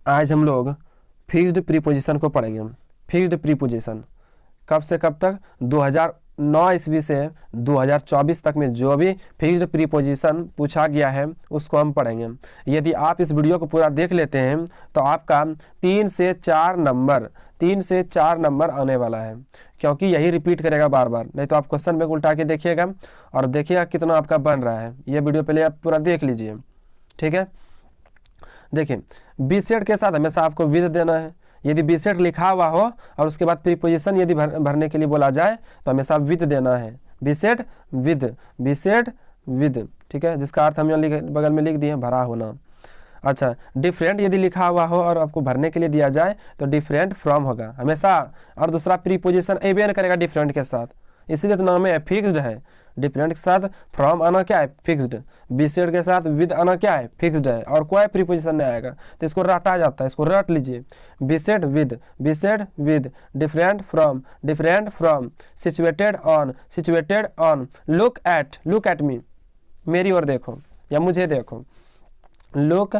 आज हम लोग फिक्स्ड प्रीपोजिशन को पढ़ेंगे। फिक्स्ड प्रीपोजिशन कब से कब तक, 2009 ईस्वी से 2024 तक में जो भी फिक्स्ड प्रीपोजिशन पूछा गया है उसको हम पढ़ेंगे। यदि आप इस वीडियो को पूरा देख लेते हैं तो आपका 3 से 4 नंबर आने वाला है, क्योंकि यही रिपीट करेगा बार बार। नहीं तो आप क्वेश्चन बैंक उल्टा के देखिएगा और देखिएगा कितना आपका बन रहा है। ये वीडियो पहले आप पूरा देख लीजिए, ठीक है। देखिए, बी सेट के साथ हमेशा आपको विद देना है। यदि बी सेट लिखा हुआ हो और उसके बाद प्रीपोजिशन यदि भरने के लिए बोला जाए तो हमेशा विद देना है। बी सेट विद, ठीक है, जिसका अर्थ हम यहाँ बगल में लिख दिए भरा होना। अच्छा, डिफरेंट यदि लिखा हुआ हो और आपको भरने के लिए दिया जाए तो डिफरेंट फ्रॉम होगा हमेशा। और दूसरा प्रीपोजिशन एबेन करेगा डिफरेंट के साथ, इसीलिए तो नाम है फिक्स्ड है। डिफरेंट के साथ फ्रॉम आना क्या है, फिक्स्ड। बी सेट के साथ विद आना क्या है, फिक्स्ड है। और कोई प्रीपोजिशन नहीं आएगा तो इसको रटा जाता है, इसको रट लीजिए। Beset with, different from, situated on, look at me, मेरी ओर देखो या मुझे देखो। लुक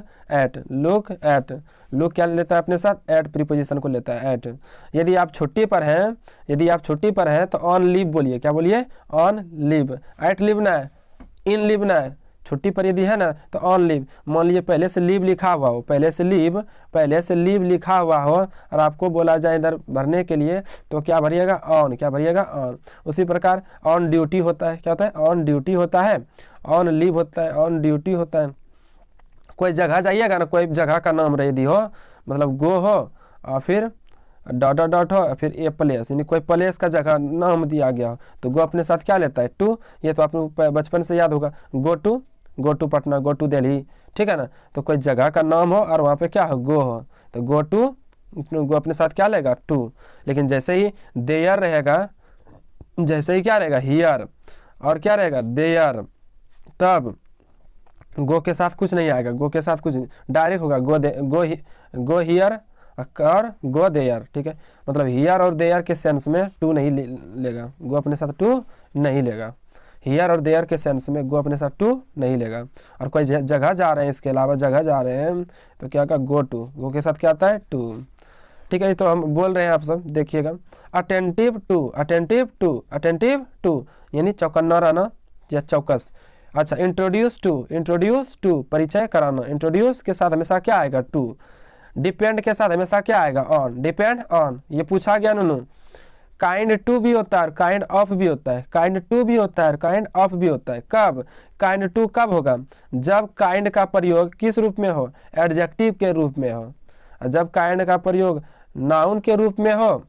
क्या लेता है अपने साथ, एट प्रीपोजिशन को लेता है, एट। यदि आप छुट्टी पर हैं तो ऑन लीव बोलिए, क्या बोलिए, ऑन लीव। एट लीव ना है, इन लीव ना है। छुट्टी पर यदि है ना तो ऑन लीव। मान लीजिए पहले से लीव लिखा हुआ हो, पहले से लीव लिखा हुआ हो और आपको बोला जाए इधर भरने के लिए तो क्या भरिएगा, ऑन। क्या भरिएगा, ऑन। उसी प्रकार ऑन ड्यूटी होता है, क्या होता है, ऑन ड्यूटी होता है। ऑन लीव होता है, ऑन ड्यूटी होता है। कोई जगह जाइएगा ना, कोई जगह का नाम रेडी हो, मतलब गो हो और फिर डॉट हो फिर ए प्लेस, यानी कोई प्लेस का जगह नाम दिया गया हो तो गो अपने साथ क्या लेता है, टू। ये तो आपको बचपन से याद होगा, go to Patna, go to Delhi, ठीक है ना। तो कोई जगह का नाम हो और वहाँ पे क्या हो, गो हो, तो गो अपने साथ क्या लेगा, टू। लेकिन जैसे ही देयर रहेगा, जैसे ही क्या रहेगा, हियर, और क्या रहेगा, देयर, तब गो के साथ कुछ नहीं आएगा। गो के साथ कुछ डायरेक्ट होगा, गो हियर और गो देयर, ठीक है। मतलब हियर और देयर के सेंस में टू नहीं लेगा, गो अपने साथ टू नहीं लेगा। हियर और देयर के सेंस में गो अपने साथ टू नहीं लेगा। और कोई जगह जा रहे हैं, इसके अलावा जगह जा रहे हैं तो क्या होगा, गो टू। गो के साथ क्या आता है, टू, ठीक है। तो हम बोल रहे हैं, आप सब देखिएगा। अटेंटिव टू यानी चौकन्ना रहना या चौकस। अच्छा, इंट्रोड्यूस टू परिचय कराना। इंट्रोड्यूस के साथ हमेशा क्या आएगा, टू। डिपेंड के साथ हमेशा क्या आएगा, ऑन। डिपेंड ऑन, ये पूछा गया नूनू। काइंड टू भी होता है, काइंड ऑफ भी होता है, काइंड टू भी होता है, काइंड ऑफ भी होता है। कब, काइंड टू कब होगा, जब काइंड का प्रयोग किस रूप में हो, एडजेक्टिव के रूप में हो। जब काइंड का प्रयोग नाउन के रूप में हो,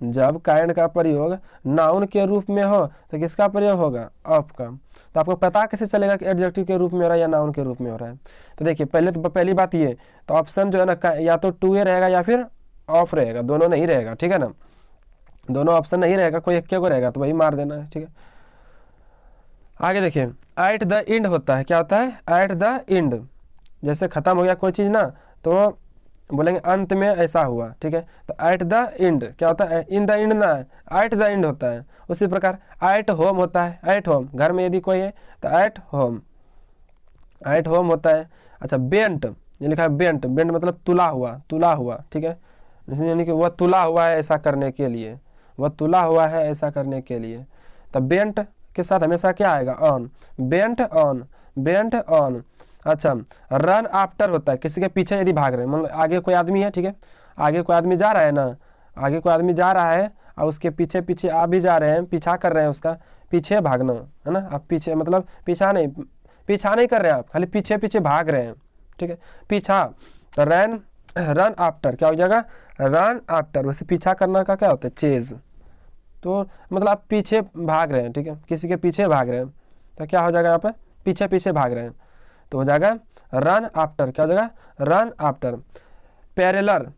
जब काइंड का प्रयोग नाउन के रूप में हो तो किसका प्रयोग होगा, ऑफ का। तो आपको पता कैसे चलेगा कि एडजेक्टिव के रूप में हो रहा है या नाउन के रूप में हो रहा है। तो देखिए, पहली बात ये, तो ऑप्शन जो है ना, या तो टू ए रहेगा या फिर ऑफ रहेगा, दोनों नहीं रहेगा, ठीक है ना। दोनों ऑप्शन नहीं रहेगा, कोई एक को रहेगा तो वही मार देना है, ठीक है। आगे देखिए, एट द एंड होता है, क्या होता है, एट द एंड। जैसे खत्म हो गया कोई चीज़ ना तो बोलेंगे अंत में ऐसा हुआ, ठीक है। तो एट द एंड क्या होता है, इन द एंड ना है, एट द एंड होता है। उसी प्रकार एट होम होता है, एट होम, घर में यदि कोई है तो एट होम होता है। अच्छा, बेंट, ये लिखा है बेंट मतलब तुला हुआ, ठीक है। यानी कि वह तुला हुआ है ऐसा करने के लिए, वह तुला हुआ है ऐसा करने के लिए। तो बेंट के साथ हमेशा क्या आएगा, ऑन। Bent on. अच्छा, रन आफ्टर होता है, किसी के पीछे यदि भाग रहे हैं, मतलब आगे कोई आदमी है, ठीक है, आगे कोई आदमी जा रहा है ना, आगे कोई आदमी जा रहा है और उसके पीछे आप भी जा रहे हैं, पीछा कर रहे हैं उसका, पीछे भागना है ना। आप पीछे मतलब पीछा नहीं कर रहे हैं आप, खाली पीछे भाग रहे हैं, ठीक है। पीछा, तो रन आफ्टर क्या हो जाएगा, रन आफ्टर। वैसे पीछा करना का क्या होता है, चेज। तो मतलब आप पीछे भाग रहे हैं, ठीक है, किसी के पीछे भाग रहे हैं तो क्या हो जाएगा, यहाँ पे पीछे भाग रहे हैं तो हो जाएगा रन आफ्टर। क्या हो जाएगा, रन आफ्टर। पैरेलर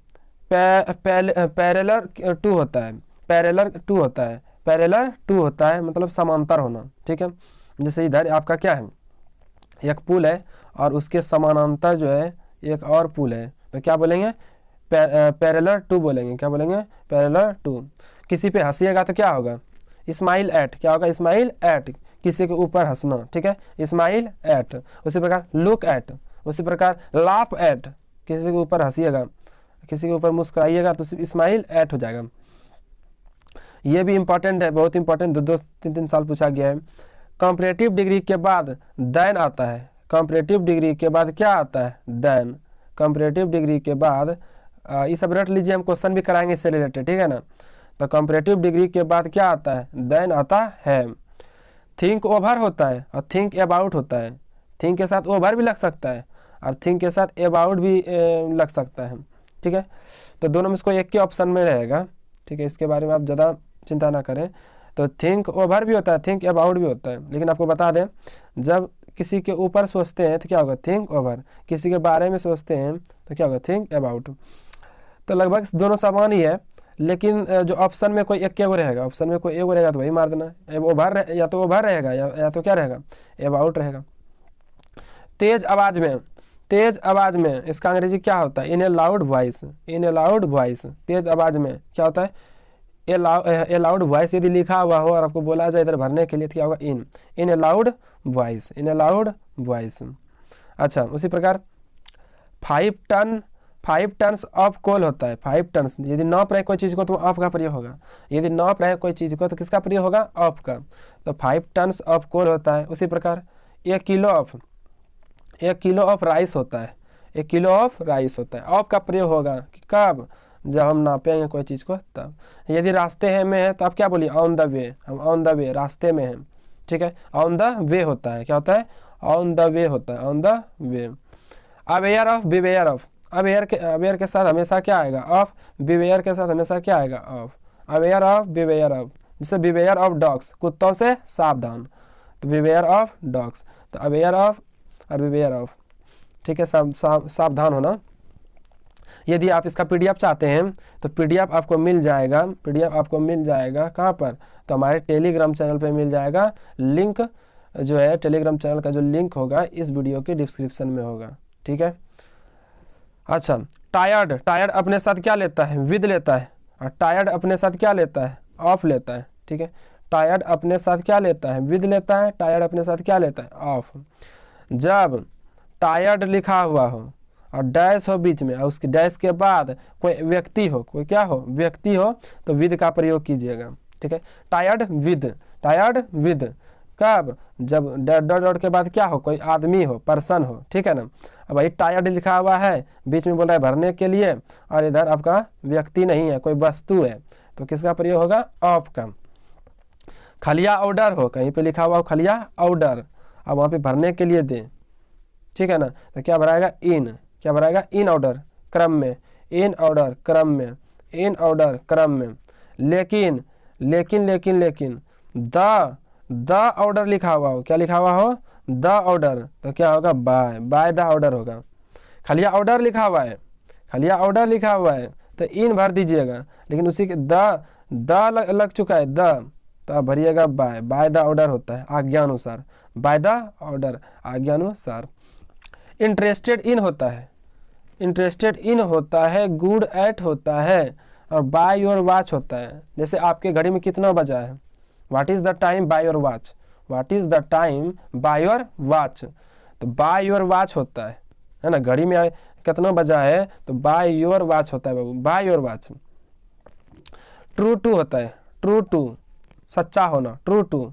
टू होता है, मतलब समांतर होना, ठीक है। जैसे इधर आपका क्या है, एक पुल है और उसके समानांतर जो है एक और पुल है तो क्या बोलेंगे, पैरेलर टू बोलेंगे। क्या बोलेंगे, पैरेलर टू। किसी पे हंसिएगा तो क्या होगा, स्माइल एट। क्या होगा, स्माइल एट, किसी के ऊपर हंसना, ठीक है, स्माइल एट। उसी प्रकार लुक एट, उसी प्रकार लाफ एट, किसी के ऊपर हंसीएगा, किसी के ऊपर मुस्कुराइएगा तो सिर्फ स्माइल ऐट हो जाएगा। ये भी इंपॉर्टेंट है, बहुत इंपॉर्टेंट, 2-3 साल पूछा गया है। कंपैरेटिव डिग्री के बाद देन आता है। कंपैरेटिव डिग्री के बाद क्या आता है? देन। कंपैरेटिव डिग्री के बाद ये सब रट लीजिए, हम क्वेश्चन भी कराएंगे इससे रिलेटेड, ठीक है ना। तो कंपैरेटिव डिग्री के बाद क्या आता है? देन आता है। थिंक ओवर होता है और थिंक अबाउट होता है। थिंक के साथ ओवर भी लग सकता है और थिंक के साथ अबाउट भी लग सकता है, ठीक है। तो दोनों में इसको एक के ऑप्शन में रहेगा, ठीक है। इसके बारे में आप ज़्यादा चिंता ना करें। तो थिंक ओवर भी होता है, थिंक अबाउट भी होता है, लेकिन आपको बता दें जब किसी के ऊपर सोचते हैं तो क्या होगा? Think over. किसी के बारे में सोचते हैं तो क्या होगा? Think about. तो लगभग दोनों समान ही है, लेकिन जो ऑप्शन में कोई एक वो रहेगा, ऑप्शन में कोई एक रहेगा तो वही मार देना। ओवर या तो ओवर रहेगा या तो क्या रहेगा? अबाउट रहेगा। तेज आवाज में, तेज आवाज में इसका अंग्रेजी क्या होता है? In a loud voice. In a loud voice, तेज आवाज में क्या होता है? ए लाउड वॉइस यदि लिखा हुआ हो और आपको बोला जाए इधर भरने के लिए तो क्या होगा? In a loud voice, in a loud voice. अच्छा, उसी प्रकार 5 टन्स ऑफ कोल होता है। 5 टन्स, यदि नाप रहे कोई चीज़ को तो ऑफ का प्रयोग होगा। यदि नाप रहे कोई चीज़ को तो किसका प्रयोग होगा? ऑफ का। तो 5 टन्स ऑफ कोल होता है। उसी प्रकार 1 किलो ऑफ राइस होता है। 1 किलो ऑफ राइस होता है। ऑफ का प्रयोग होगा कि कब? जब हम नापेंगे कोई चीज़ को तब। यदि रास्ते में है तो आप क्या बोलिए? On the way. हम ऑन द वे, रास्ते में हैं, ठीक है। ऑन द वे होता है, क्या होता है? ऑन द वे होता है, on the way. Aware of, beware of. Aware के साथ हमेशा क्या आएगा? ऑफ। बिवेयर के साथ हमेशा क्या आएगा? Of. Aware of, beware of. जैसे बिवेयर ऑफ डॉग्स, कुत्तों से सावधान, तो बिवेयर ऑफ डॉग्स। तो अवेयर ऑफ और बिवेयर ऑफ, ठीक है, सावधान होना। यदि आप इसका पीडीएफ चाहते हैं तो पीडीएफ आपको मिल जाएगा। पीडीएफ आपको मिल जाएगा कहाँ पर? तो हमारे टेलीग्राम चैनल पे मिल जाएगा। लिंक जो है टेलीग्राम चैनल का जो लिंक होगा इस वीडियो के डिस्क्रिप्शन में होगा, ठीक है। अच्छा, टायर्ड अपने साथ क्या लेता है? विद लेता है। और टायर्ड अपने साथ क्या लेता है? ऑफ लेता है, ठीक है। टायर्ड अपने साथ क्या लेता है? विद लेता है। टायर्ड अपने साथ क्या लेता है? ऑफ। जब टायर्ड लिखा हुआ हो और डैश हो बीच में और उसके डैश के बाद कोई व्यक्ति हो, कोई क्या हो? व्यक्ति हो, तो विद का प्रयोग कीजिएगा, ठीक है। टायर्ड विद कब? जब डॉट के बाद क्या हो? कोई आदमी हो, पर्सन हो, ठीक है ना। अब भाई टायर्ड लिखा हुआ है, बीच में बोल रहा है भरने के लिए, और इधर आपका व्यक्ति नहीं है, कोई वस्तु है, तो किसका प्रयोग होगा? ऑफ का। खलिया ऑर्डर हो, कहीं पे लिखा हुआ हो खलिया ऑर्डर, अब वहाँ पे भरने के लिए दें, ठीक है ना। तो क्या भराएगा? क्या भराएगा? इन ऑर्डर, क्रम में। इन ऑर्डर, क्रम में। इन ऑर्डर, क्रम में। लेकिन द ऑर्डर लिखा हुआ हो, क्या लिखा हुआ हो? द ऑर्डर, तो क्या होगा? बाय द ऑर्डर होगा। खलिया ऑर्डर लिखा हुआ है, तो इन भर दीजिएगा, लेकिन उसी के द लग चुका है, द, तो आप भरिएगा बाय द ऑर्डर होता है, आज्ञानुसार। बाय द ऑर्डर, आज्ञानुसार। इंटरेस्टेड इन होता है, गुड एट होता है, और बाय योर वॉच होता है। जैसे आपके घड़ी में कितना बजा है? What is the time bye your watch. What is the time bye your watch, तो बाय योर वॉच होता है ना। घड़ी में कितना बजा है तो बाय योर वॉच होता है बाबू, by your watch. True to होता है, ट्रू टू, सच्चा होना, ट्रू टू,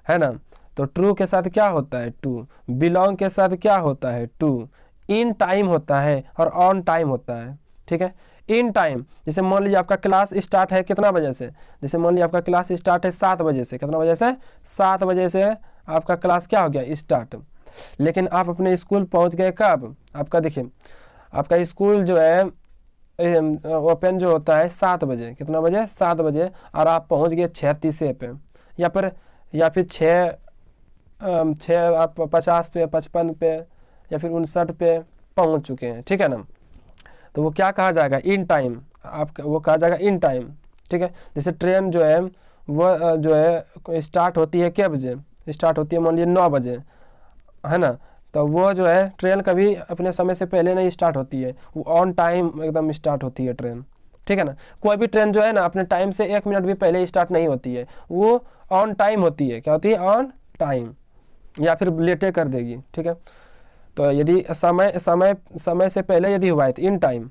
है ना। तो ट्रू के साथ क्या होता है? टू। बिलोंग के साथ क्या होता है? टू। इन टाइम होता है और ऑन टाइम होता है, ठीक है। इन टाइम, जैसे मान लीजिए आपका क्लास स्टार्ट है कितना बजे से? जैसे मान लीजिए आपका क्लास स्टार्ट है 7 बजे से। कितना बजे से? 7 बजे से आपका क्लास क्या हो गया? स्टार्ट। लेकिन आप अपने स्कूल पहुंच गए कब? आपका देखिए, आपका स्कूल जो है ओपन जो होता है 7 बजे। कितना बजे? 7 बजे। और आप पहुंच गए 6:30 पे, या फिर 6 आप 50 पे, 55 पे, या फिर 59 पे पहुंच चुके हैं, ठीक है ना। तो वो क्या कहा जाएगा? In time. आपका वो कहा जाएगा इन टाइम, ठीक है। जैसे ट्रेन जो है वो जो है स्टार्ट होती है क्या बजे? स्टार्ट होती है मान लीजिए 9 बजे, है ना। तो वो जो है ट्रेन कभी अपने समय से पहले नहीं स्टार्ट होती है, वो ऑन टाइम एकदम स्टार्ट होती है ट्रेन, ठीक है ना। कोई भी ट्रेन जो है ना अपने टाइम से 1 मिनट भी पहले स्टार्ट नहीं होती है, वो ऑन टाइम होती है। क्या होती है? ऑन टाइम, या फिर लेटे कर देगी, ठीक है। तो यदि समय समय समय से पहले यदि हुआ है तो इन टाइम,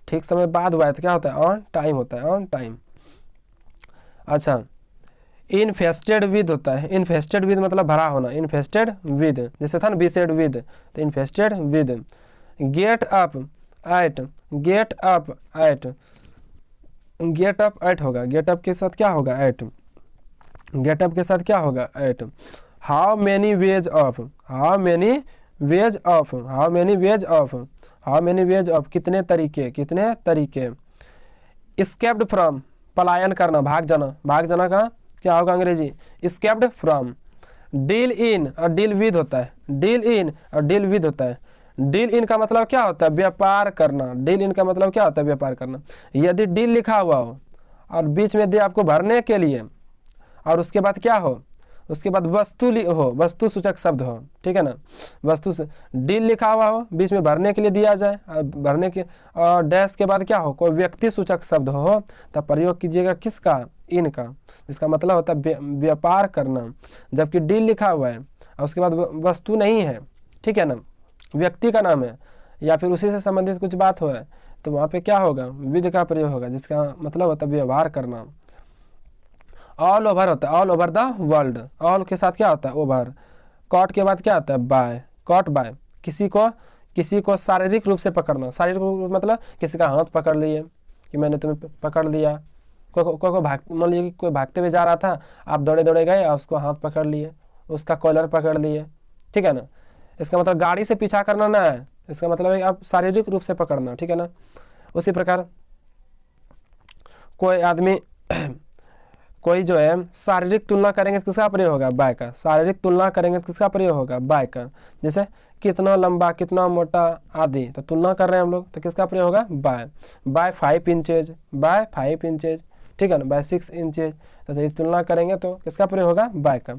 ठीक समय बाद हुआ है तो क्या होता है, ऑन टाइम होता है, ऑन टाइम। अच्छा, इनफेस्टेड विद होता है, इनफेस्टेड विद मतलब भरा होना, इनफेस्टेड विद, जैसे था ना बीसेड विद, तो infested with. Get up at, get up at, get up at होगा, गेट अप के साथ क्या होगा, एट, गेट अप के साथ क्या होगा, at. How many ways of, how many ways of, how many ways of, how many ways of, कितने तरीके, कितने तरीके। एस्केप्ड फ्रॉम, पलायन करना, भाग जाना, भाग जाना का क्या होगा अंग्रेजी, एस्केप्ड फ्रॉम। डील इन और डील विद होता है, डील इन और डील विद होता है। डील इन का मतलब क्या होता है, व्यापार करना, डील इन का मतलब क्या होता है, व्यापार करना। यदि डील लिखा हुआ हो और बीच में दे आपको भरने के लिए, और उसके बाद क्या हो, उसके बाद वस्तु हो, वस्तु सूचक शब्द हो, ठीक है ना, वस्तु से डील लिखा हुआ हो, बीच में भरने के लिए दिया जाए, और भरने के और डैश के बाद क्या हो, कोई व्यक्ति सूचक शब्द हो, तब प्रयोग कीजिएगा किसका, इनका, जिसका मतलब होता है व्यापार करना। जबकि डील लिखा हुआ है और उसके बाद वस्तु नहीं है, ठीक है ना, व्यक्ति का नाम है या फिर उसी से संबंधित कुछ बात हो है, तो वहाँ पे क्या होगा, विद का प्रयोग होगा, जिसका मतलब होता है व्यवहार करना। ऑल ओवर होता है, all over the world, all के साथ क्या होता है, ओवर। कॉट के बाद क्या आता है, बाय, कॉट बाय, किसी को शारीरिक रूप से पकड़ना, शारीरिक रूप मतलब किसी का हाथ पकड़ लिए कि मैंने तुम्हें पकड़ लिया। कोई भाग, मान लीजिए कि कोई भागते हुए जा रहा था, आप दौड़े दौड़े गए और उसको हाथ पकड़ लिए, उसका कॉलर पकड़ लिए, ठीक है ना। इसका मतलब गाड़ी से पीछा करना ना है, इसका मतलब है आप शारीरिक रूप से पकड़ना, ठीक है ना। उसी प्रकार कोई आदमी कोई जो है शारीरिक तुलना करेंगे तो किसका प्रयोग होगा, बाय का। शारीरिक तुलना करेंगे तो किसका प्रयोग होगा, बाय का। जैसे कितना लंबा, कितना मोटा आदि, तो तुलना कर रहे हैं हम लोग, तो किसका प्रयोग होगा, by. By 5 inches, by 5 inches, ठीक है ना, बाय 6 इंचेज, तो तुलना करेंगे तो किसका प्रयोग होगा, बाय का।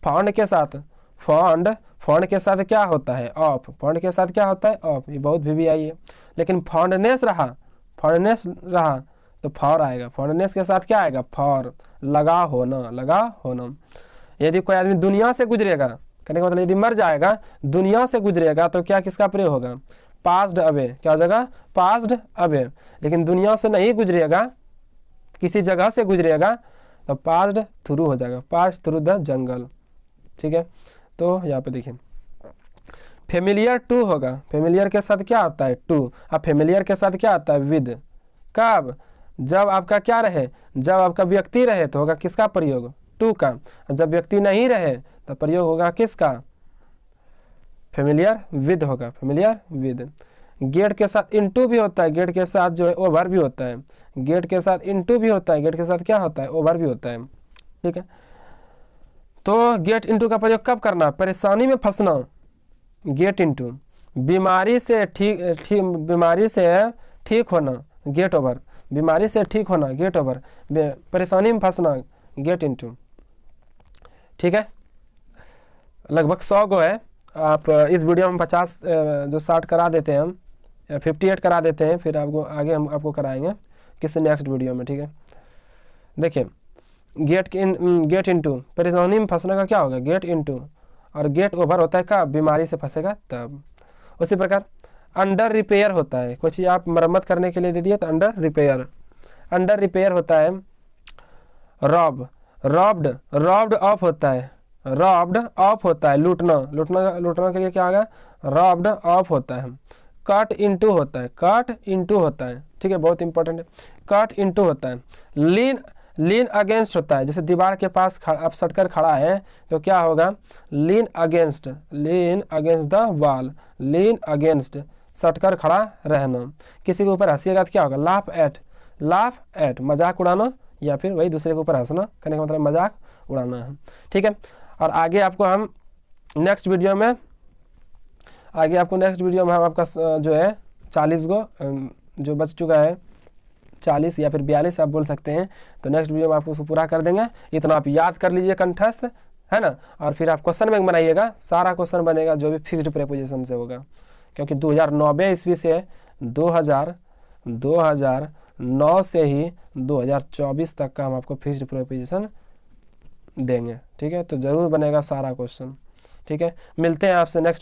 फाउंड के साथ, फाउंड के साथ क्या होता है, ऑफ, फाउंड के साथ क्या होता है, ऑफ, ये बहुत भी आई है। लेकिन फाउंडनेस रहा, फाउंडनेस रहा तो फॉर आएगा, फाउंडनेस के साथ क्या आएगा, फॉर, लगा होना, लगा होना। यदि कोई आदमी दुनिया से गुजरेगा, कहने का मतलब यदि मर जाएगा, दुनिया से गुजरेगा, तो क्या किसका प्रयोग होगा, पास्ड अवे, क्या हो जाएगा, पास्ड अवे। लेकिन दुनिया से नहीं गुजरेगा, किसी जगह से गुजरेगा, तो पास्ड थ्रू हो जाएगा, पास थ्रू द जंगल, ठीक है। तो यहाँ पे देखिए फेमिलियर टू होगा, फेमिलियर के साथ क्या आता है, टू। अब फेमिलियर के साथ क्या आता है, विद। कब, जब आपका क्या रहे, जब आपका व्यक्ति रहे तो होगा किसका प्रयोग, टू का। जब व्यक्ति नहीं रहे तो प्रयोग होगा किसका, फेमिलियर विद होगा, फेमिलियर विद। गेट के साथ इनटू भी होता है, गेट के साथ जो है ओवर भी होता है, गेट के साथ इनटू भी होता है, गेट के साथ क्या होता है, ओवर भी होता है, ठीक है। तो गेट इनटू का प्रयोग कब करना, परेशानी में फंसना, गेट इनटू। बीमारी से बीमारी से ठीक होना, गेट ओवर, बीमारी से ठीक होना, गेट ओवर। परेशानी में फंसना, गेट इनटू, ठीक है। लगभग 100 गो है। आप इस वीडियो में 50 जो 60 करा देते हैं हम, या 58 करा देते हैं, फिर आपको आगे हम आपको कराएंगे किसी नेक्स्ट वीडियो में, ठीक है। देखिए गेट इनटू, परेशानी में फंसने का क्या होगा, गेट इनटू। और गेट ओवर होता है का, बीमारी से फंसेगा तब। उसी प्रकार अंडर रिपेयर होता है, कोई चीज़ आप मरम्मत करने के लिए दे दिए तो अंडर रिपेयर। अंडर रिपेयर होता है रॉब, रॉब्ड ऑफ होता है, रॉब्ड ऑफ होता है लूटना, लूटना के लिए क्या होगा, रॉब्ड ऑफ होता है। कट इनटू होता है, कट इनटू होता है, ठीक है, बहुत इंपॉर्टेंट है। कट इनटू होता है। लीन अगेंस्ट होता है, जैसे दीवार के पास आप सटकर खड़ा है तो क्या होगा, lean against the wall, lean against, सटकर खड़ा रहना। किसी के ऊपर हंसिएगा तो क्या होगा, लाफ एट, मजाक उड़ाना, या फिर वही दूसरे के ऊपर हंसना, कहने का मतलब मजाक उड़ाना है, ठीक है। और आगे आपको हम नेक्स्ट वीडियो में हम आपका जो है 40 गो जो बच चुका है, 40 या फिर 42 आप बोल सकते हैं, तो नेक्स्ट वीडियो में आपको उसको पूरा कर देंगे। इतना आप याद कर लीजिए कंठस्थ, है ना। और फिर आप क्वेश्चन बैंक बनाइएगा, सारा क्वेश्चन बनेगा जो भी फिक्स्ड प्रीपोजिशन से होगा, क्योंकि 2009 ईस्वी से 2009 से ही 2024 तक का हम आपको फिक्स्ड प्रीपोजिशन देंगे, ठीक है। तो ज़रूर बनेगा सारा क्वेश्चन, ठीक है, मिलते हैं आपसे नेक्स्ट